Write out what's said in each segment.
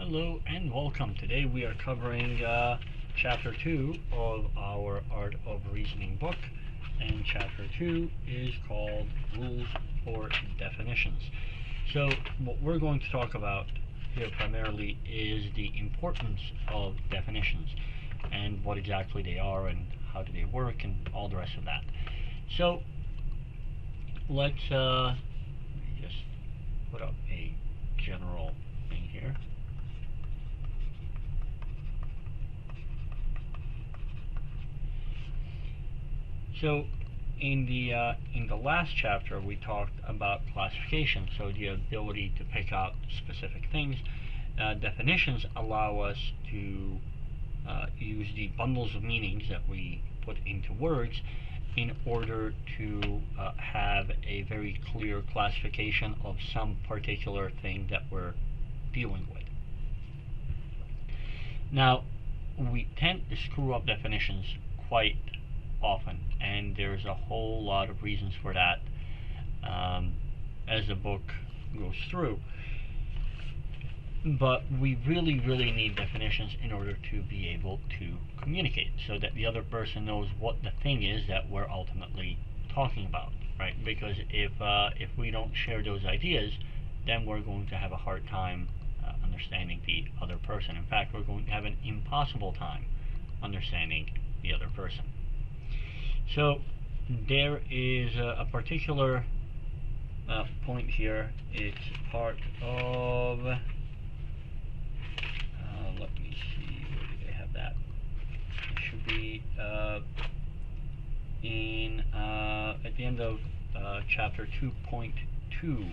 Hello and welcome. Today we are covering Chapter 2 of our Art of Reasoning book, and Chapter 2 is called Rules for Definitions. So what we're going to talk about here primarily is the importance of definitions and what exactly they are and how do they work and all the rest of that. So let's just put up a general thing here. So in the last chapter we talked about classification, so the ability to pick out specific things. Definitions allow us to use the bundles of meanings that we put into words in order to have a very clear classification of some particular thing that we're dealing with. Now, we tend to screw up definitions quite often, and there's a whole lot of reasons for that as the book goes through. But we really need definitions in order to be able to communicate, so that the other person knows what the thing is that we're ultimately talking about, right? Because if we don't share those ideas, then we're going to have a hard time understanding the other person. In fact, we're going to have an impossible time understanding the other person. So there is a particular point here. It's part of, let me see, where did they have that? It should be at the end of chapter 2.2.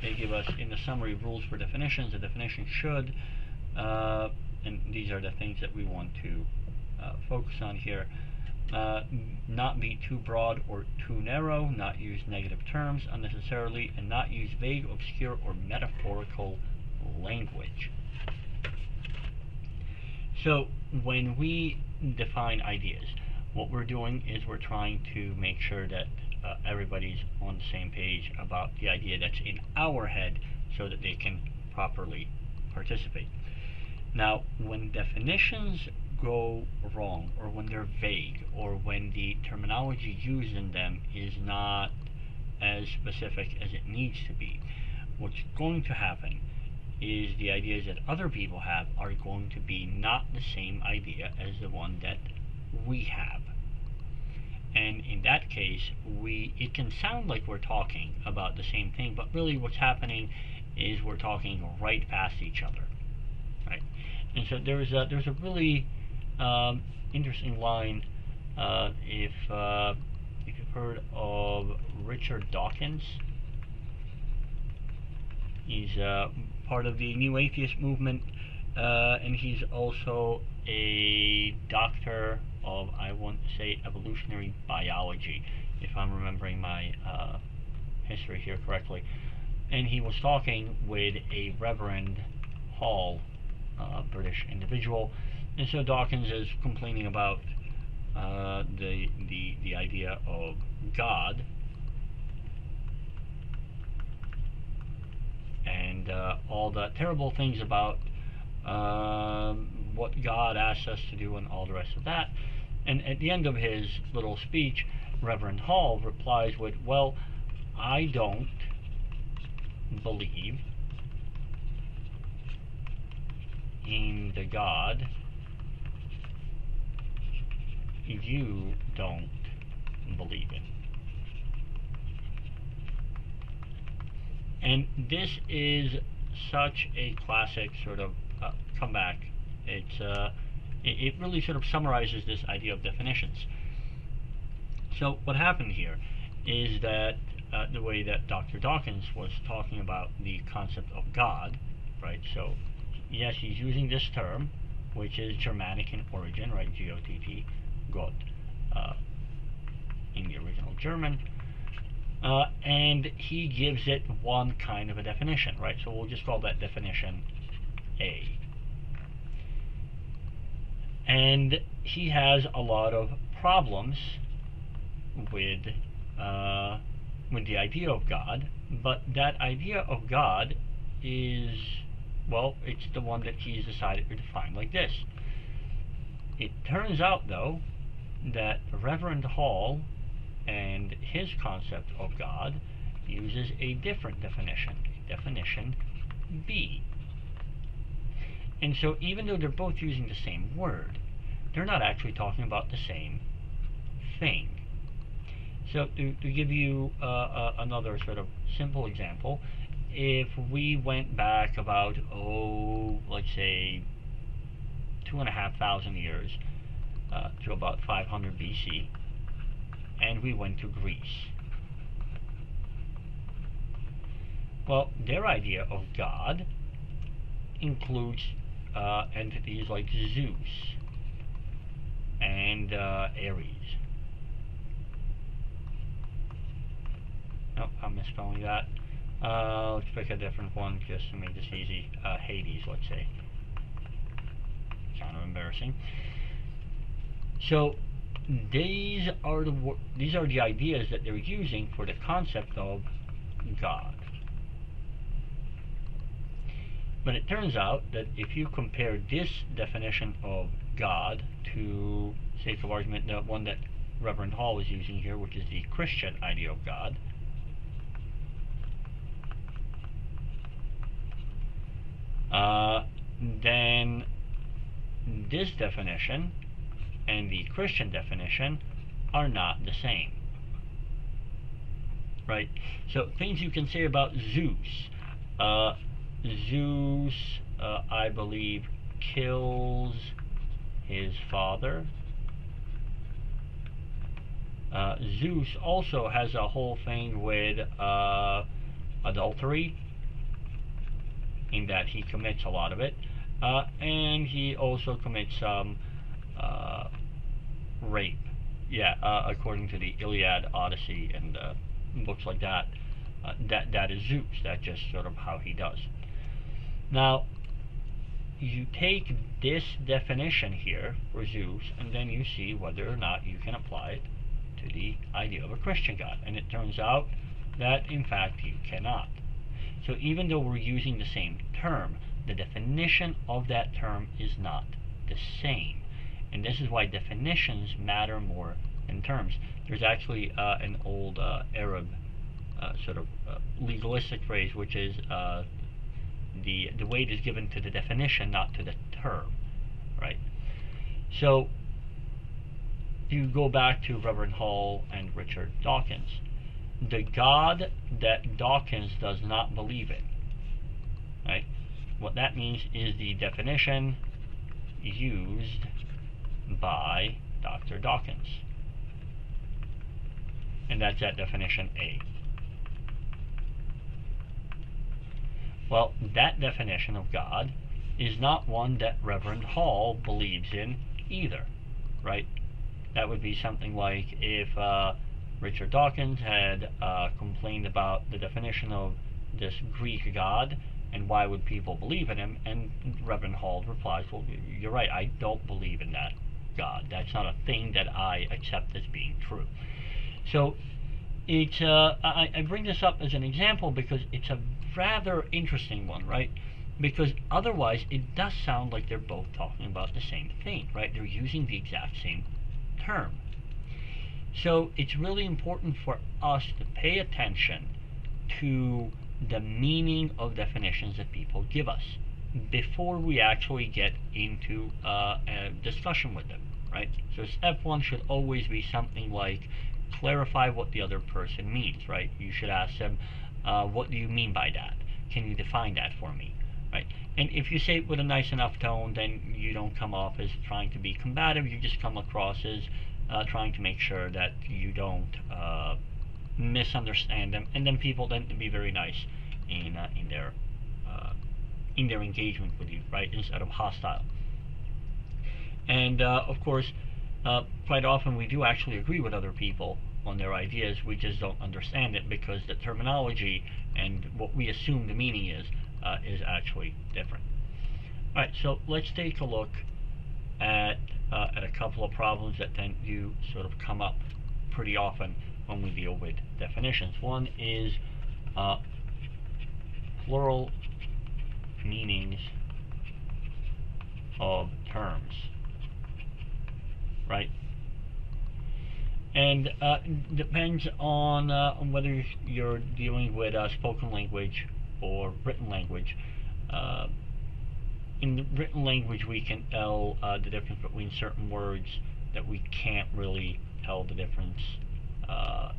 They give us, in the summary, rules for definitions. A definition should, and these are the things that we want to focus on here, not be too broad or too narrow, not use negative terms unnecessarily, and not use vague, obscure, or metaphorical language. So when we define ideas, what we're doing is we're trying to make sure that everybody's on the same page about the idea that's in our head so that they can properly participate. Now, when definitions go wrong, or when they're vague, or when the terminology used in them is not as specific as it needs to be, what's going to happen is the ideas that other people have are going to be not the same idea as the one that we have. And in that case, it can sound like we're talking about the same thing, but really what's happening is we're talking right past each other, right? And so there's a really interesting line. If you've heard of Richard Dawkins, he's part of the New Atheist movement, and he's also a doctor of, I want to say, evolutionary biology, if I'm remembering my history here correctly. And he was talking with a Reverend Hall, British individual, and so Dawkins is complaining about the idea of God and all the terrible things about what God asks us to do and all the rest of that. And at the end of his little speech, Reverend Hall replies with, well, I don't believe in the God you don't believe in. And this is such a classic sort of comeback. It really sort of summarizes this idea of definitions. So what happened here is that the way that Dr. Dawkins was talking about the concept of God, right? So yes, he's using this term, which is Germanic in origin, right? G-O-T-T, Gott, in the original German. And he gives it one kind of a definition, right? So we'll just call that definition A. And he has a lot of problems with the idea of God, but that idea of God is Well, it's the one that he's decided to define like this. It turns out, though, that Reverend Hall and his concept of God uses a different definition, definition B. And so even though they're both using the same word, they're not actually talking about the same thing. So to give you another sort of simple example, if we went back about, let's say 2,500 years to about 500 BC, and we went to Greece. Well, their idea of God includes entities like Zeus and Ares. Nope, I'm misspelling that. Let's pick a different one just to make this easy. Hades, let's say. Kind of embarrassing. So these are the ideas that they're using for the concept of God. But it turns out that if you compare this definition of God to, sake of argument, the one that Reverend Hall is using here, which is the Christian idea of God, then this definition and the Christian definition are not the same. Right? So things you can say about Zeus. Zeus, I believe, kills his father. Zeus also has a whole thing with adultery, in that he commits a lot of it, and he also commits some rape. Yeah, according to the Iliad, Odyssey, and books like that, that is Zeus. That's just sort of how he does. Now, you take this definition here for Zeus, and then you see whether or not you can apply it to the idea of a Christian God. And it turns out that, in fact, you cannot. So even though we're using the same term, the definition of that term is not the same. And this is why definitions matter more than terms. There's actually an old Arab sort of legalistic phrase, which is the weight is given to the definition, not to the term, right? So you go back to Reverend Hall and Richard Dawkins. The God that Dawkins does not believe in, right? What that means is the definition used by Dr. Dawkins. And that's that definition A. Well, that definition of God is not one that Reverend Hall believes in either, right? That would be something like if Richard Dawkins had complained about the definition of this Greek God and why would people believe in him, and Reverend Hall replies, well, you're right, I don't believe in that God. That's not a thing that I accept as being true. So it's I bring this up as an example because it's a rather interesting one, right? Because otherwise it does sound like they're both talking about the same thing, right? They're using the exact same term. So it's really important for us to pay attention to the meaning of definitions that people give us before we actually get into a discussion with them, right? So step one should always be something like clarify what the other person means, right? You should ask them, what do you mean by that? Can you define that for me, right? And if you say it with a nice enough tone, then you don't come off as trying to be combative. You just come across as trying to make sure that you don't misunderstand them, and then people tend to be very nice in their engagement with you, right? Instead of hostile. And of course, quite often we do actually agree with other people on their ideas. We just don't understand it because the terminology and what we assume the meaning is actually different. All right, so let's take a look at a couple of problems that tend to sort of come up pretty often when we deal with definitions. One is plural meanings of terms, right? And depends on whether you're dealing with spoken language or written language. In the written language, we can tell the difference between certain words that we can't really tell the difference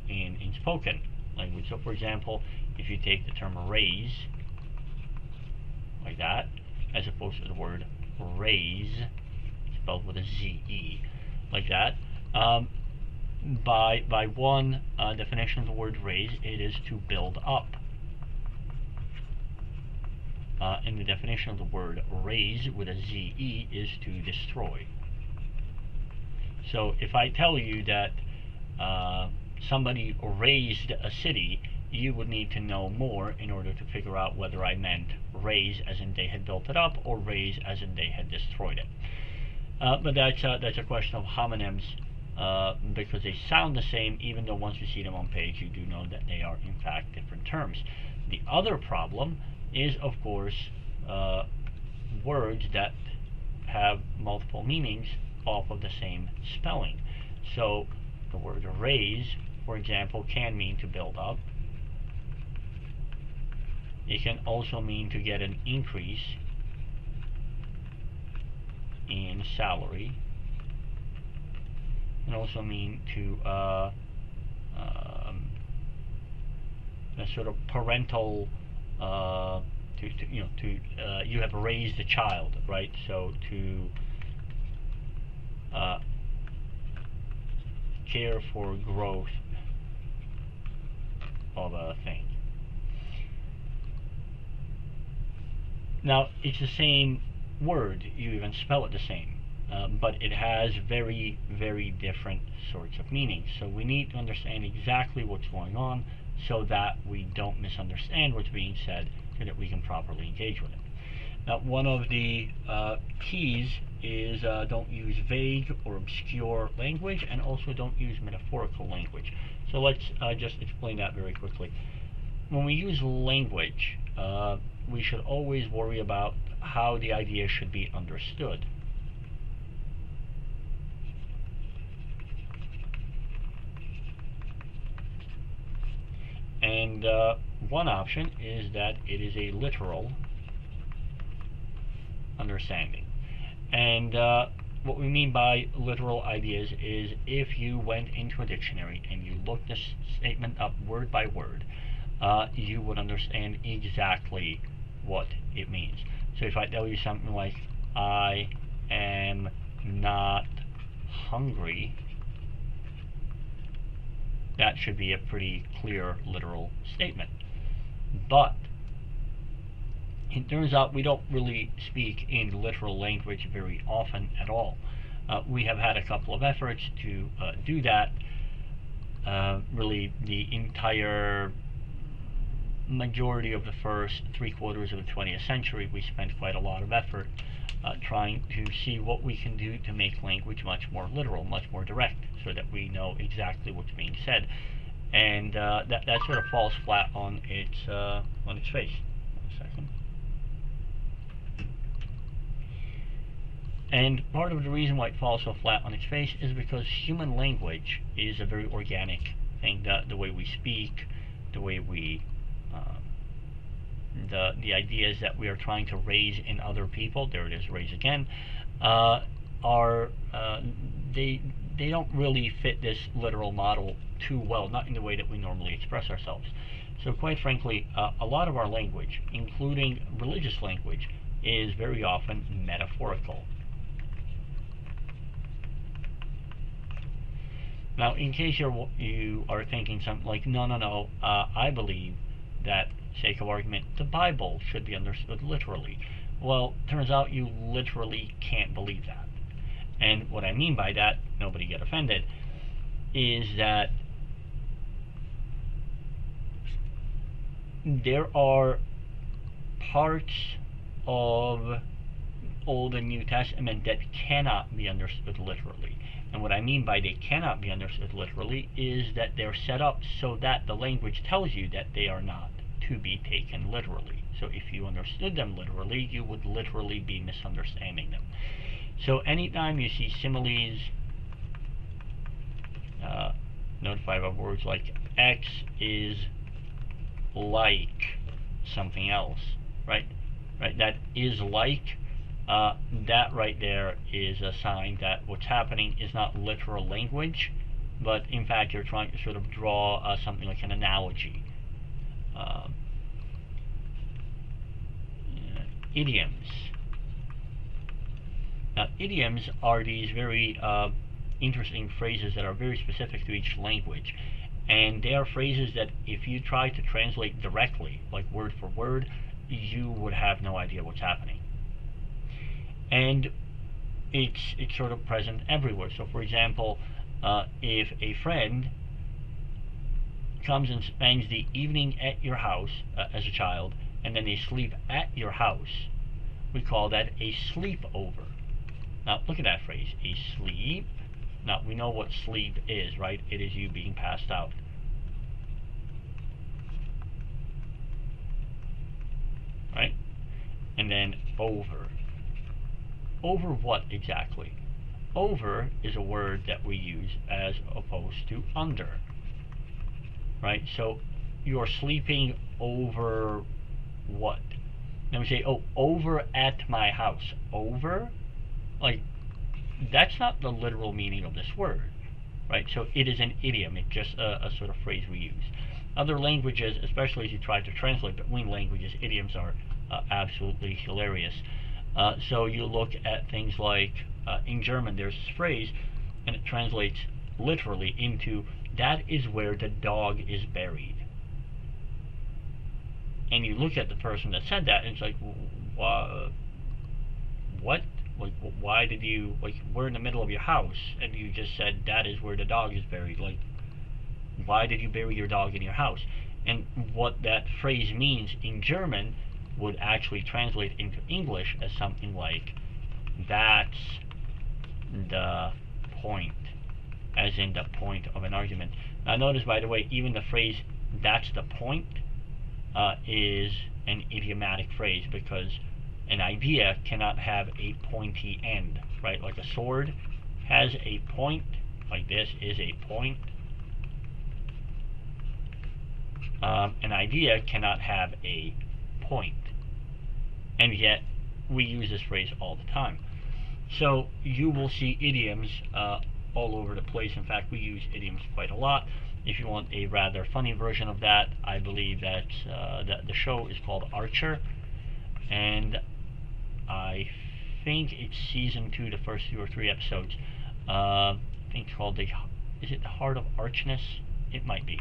in spoken language. So, for example, if you take the term raise, like that, as opposed to the word raise, spelled with a Z-E, like that, by one definition of the word raise, it is to build up. And the definition of the word raise with a Z-E is to destroy. So if I tell you that somebody raised a city, you would need to know more in order to figure out whether I meant raise as in they had built it up, or raise as in they had destroyed it. But that's a question of homonyms, because they sound the same, even though once you see them on page, you do know that they are in fact different terms. The other problem is, of course, words that have multiple meanings off of the same spelling. So the word raise, for example, can mean to build up. It can also mean to get an increase in salary. It can also mean to a sort of parental, you have raised a child, right? So to care for growth of a thing. Now, it's the same word, you even spell it the same, but it has very, very different sorts of meanings. So we need to understand exactly what's going on so that we don't misunderstand what's being said, so that we can properly engage with it. Now, one of the keys is don't use vague or obscure language, and also don't use metaphorical language. So let's just explain that very quickly. When we use language, we should always worry about how the idea should be understood. And one option is that it is a literal understanding. And what we mean by literal ideas is if you went into a dictionary and you looked this statement up word by word, you would understand exactly what it means. So if I tell you something like, I am not hungry, that should be a pretty clear literal statement. But it turns out we don't really speak in literal language very often at all. We have had a couple of efforts to do that. Really, the entire majority of the first 3/4 of the 20th century, we spent quite a lot of effort trying to see what we can do to make language much more literal, much more direct, so that we know exactly what's being said. And that sort of falls flat on its face. 1 second. And part of the reason why it falls so flat on its face is because human language is a very organic thing. The way we speak, the way we the ideas that we are trying to raise in other people, there it is, raise again, are they don't really fit this literal model too well, not in the way that we normally express ourselves. So quite frankly, a lot of our language, including religious language, is very often metaphorical. Now, in case you are thinking something like, no, I believe that, sake of argument, the Bible should be understood literally. Well, turns out you literally can't believe that. And what I mean by that, nobody get offended, is that there are parts of Old and New Testament that cannot be understood literally. And what I mean by they cannot be understood literally is that they're set up so that the language tells you that they are not to be taken literally. So if you understood them literally, you would literally be misunderstanding them. So anytime you see similes, notify of words like X is like something else, right? That is like, that right there is a sign that what's happening is not literal language, but in fact you're trying to sort of draw something like an analogy. Idioms. Now, idioms are these very interesting phrases that are very specific to each language. And they are phrases that if you try to translate directly, like word for word, you would have no idea what's happening. And it's sort of present everywhere. So for example, if a friend comes and spends the evening at your house as a child, and then they sleep at your house, we call that a sleepover. Now look at that phrase, a sleep. Now we know what sleep is, right? It is you being passed out. Right? And then over. Over what exactly? Over is a word that we use as opposed to under. Right? So you're sleeping over what? Then we say, oh, over at my house. Over? Like, that's not the literal meaning of this word, right? So it is an idiom. It's just a sort of phrase we use. Other languages, especially as you try to translate between languages, idioms are absolutely hilarious. So you look at things like, in German, there's this phrase, and it translates literally into, that is where the dog is buried. And you look at the person that said that, and it's like, what? Like, why did you, like, we're in the middle of your house, and you just said that is where the dog is buried. Like, why did you bury your dog in your house? And what that phrase means in German would actually translate into English as something like, that's the point, as in the point of an argument. Now notice, by the way, even the phrase, that's the point, is an idiomatic phrase, because an idea cannot have a pointy end, right? Like a sword has a point, like this is a point. An idea cannot have a point. And yet, we use this phrase all the time. So, you will see idioms all over the place. In fact, we use idioms quite a lot. If you want a rather funny version of that, I believe that the show is called Archer. And I think it's season 2, the first 2 or 3 episodes. I think it's called is it the Heart of Archness? It might be.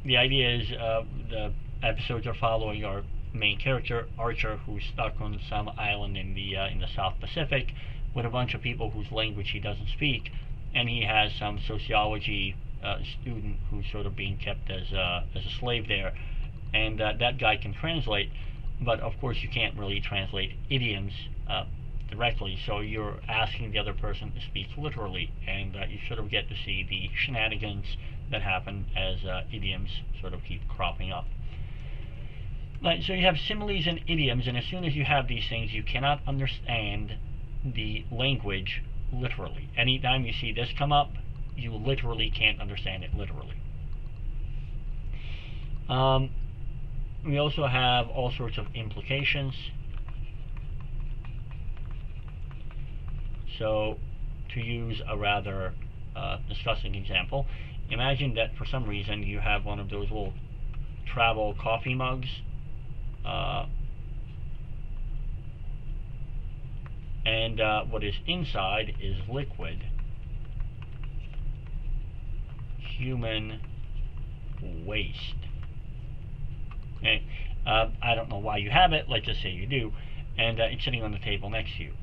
The idea is the episodes are following our main character, Archer, who's stuck on some island in the South Pacific with a bunch of people whose language he doesn't speak, and he has some sociology student who's sort of being kept as a slave there, and that guy can translate, but of course you can't really translate idioms directly, so you're asking the other person to speak literally, and you sort of get to see the shenanigans that happen as idioms sort of keep cropping up. Right, so you have similes and idioms, and as soon as you have these things, you cannot understand the language literally. Anytime you see this come up, you literally can't understand it literally. We also have all sorts of implications. So, to use a rather disgusting example, imagine that for some reason you have one of those little travel coffee mugs, and what is inside is liquid human waste. Okay, I don't know why you have it. Let's just say you do, and it's sitting on the table next to you.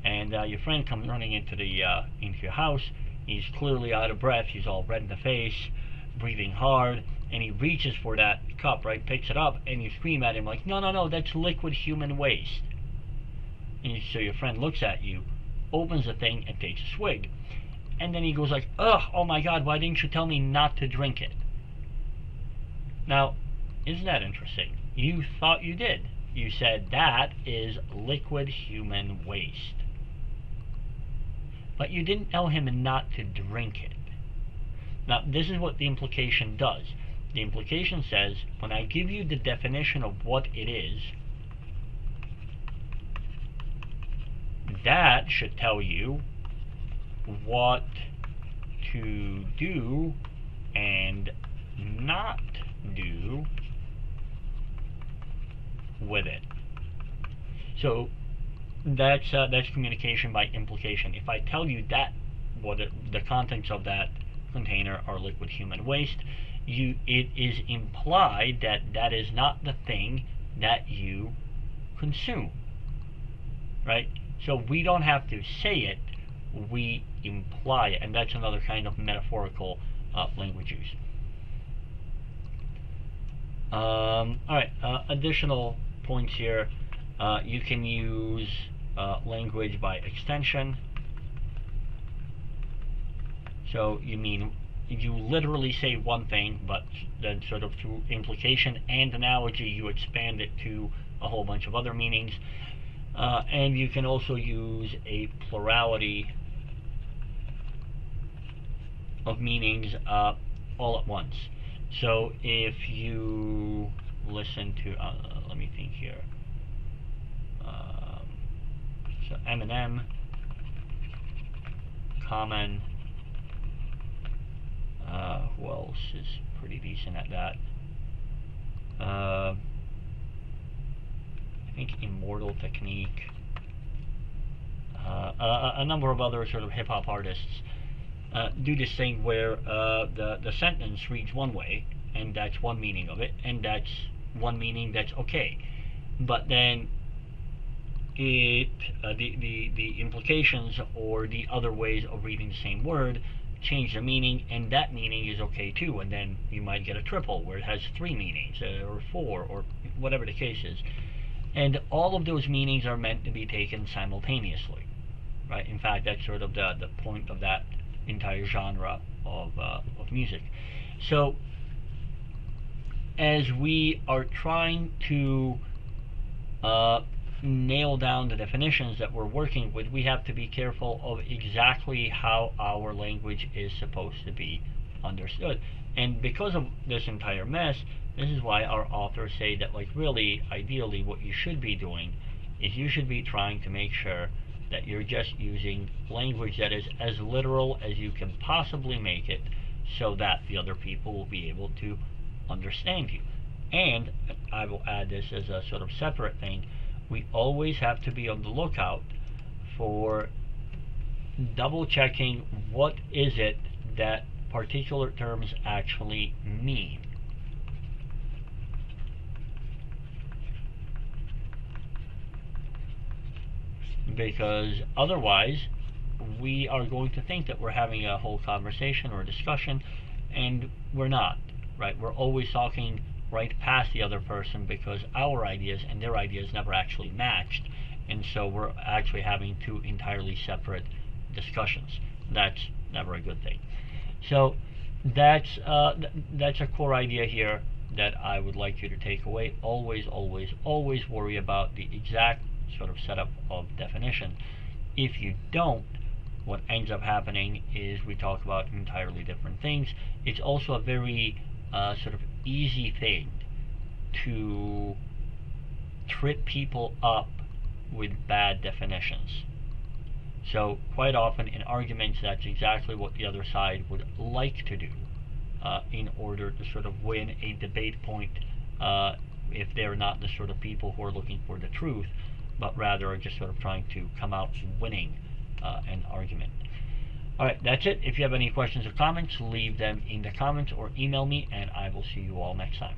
And your friend comes running into your house. He's clearly out of breath. He's all red in the face, breathing hard, and he reaches for that cup, right? Picks it up, and you scream at him like, "No, no, no! That's liquid human waste." And so your friend looks at you, opens the thing, and takes a swig. and then he goes like, ugh, oh my god, why didn't you tell me not to drink it? Now, isn't that interesting? You thought you did. You said that is liquid human waste. But you didn't tell him not to drink it. Now, this is what the implication does. The implication says, when I give you the definition of what it is, that should tell you what to do and not do with it. So that's communication by implication. If I tell you that the contents of that container are liquid human waste, it is implied that that is not the thing that you consume, right? So we don't have to say it, we imply it, and that's another kind of metaphorical language use. Alright, additional points here. You can use language by extension. So you literally say one thing, but then sort of through implication and analogy you expand it to a whole bunch of other meanings. And you can also use a plurality of meanings all at once. So if you listen to, let me think here. So M&M, common. Who else is pretty decent at that? I think Immortal Technique. A number of other sort of hip-hop artists do this thing where the sentence reads one way, and that's one meaning of it, and that's one meaning that's okay. But then the implications or the other ways of reading the same word change the meaning, and that meaning is okay too, and then you might get a triple where it has three meanings, or four, or whatever the case is. And all of those meanings are meant to be taken simultaneously, right? In fact, that's sort of the point of that entire genre of music. So as we are trying to nail down the definitions that we're working with, we have to be careful of exactly how our language is supposed to be understood. And because of this entire mess, this is why our authors say that, like, really, ideally, what you should be doing is you should be trying to make sure that you're just using language that is as literal as you can possibly make it, so that the other people will be able to understand you. And I will add this as a sort of separate thing. We always have to be on the lookout for double checking what is it that particular terms actually mean. Because otherwise we are going to think that we're having a whole conversation or discussion, and we're not, right? We're always talking right past the other person because our ideas and their ideas never actually matched, and so we're actually having two entirely separate discussions. That's never a good thing. So that's a core idea here that I would like you to take away. Always, always, always worry about the exact sort of setup of definition. If you don't, what ends up happening is we talk about entirely different things. It's also a very sort of easy thing to trip people up with bad definitions. So quite often in arguments, that's exactly what the other side would like to do in order to sort of win a debate point, if they're not the sort of people who are looking for the truth, but rather are just sort of trying to come out winning an argument. Alright, that's it. If you have any questions or comments, leave them in the comments or email me, and I will see you all next time.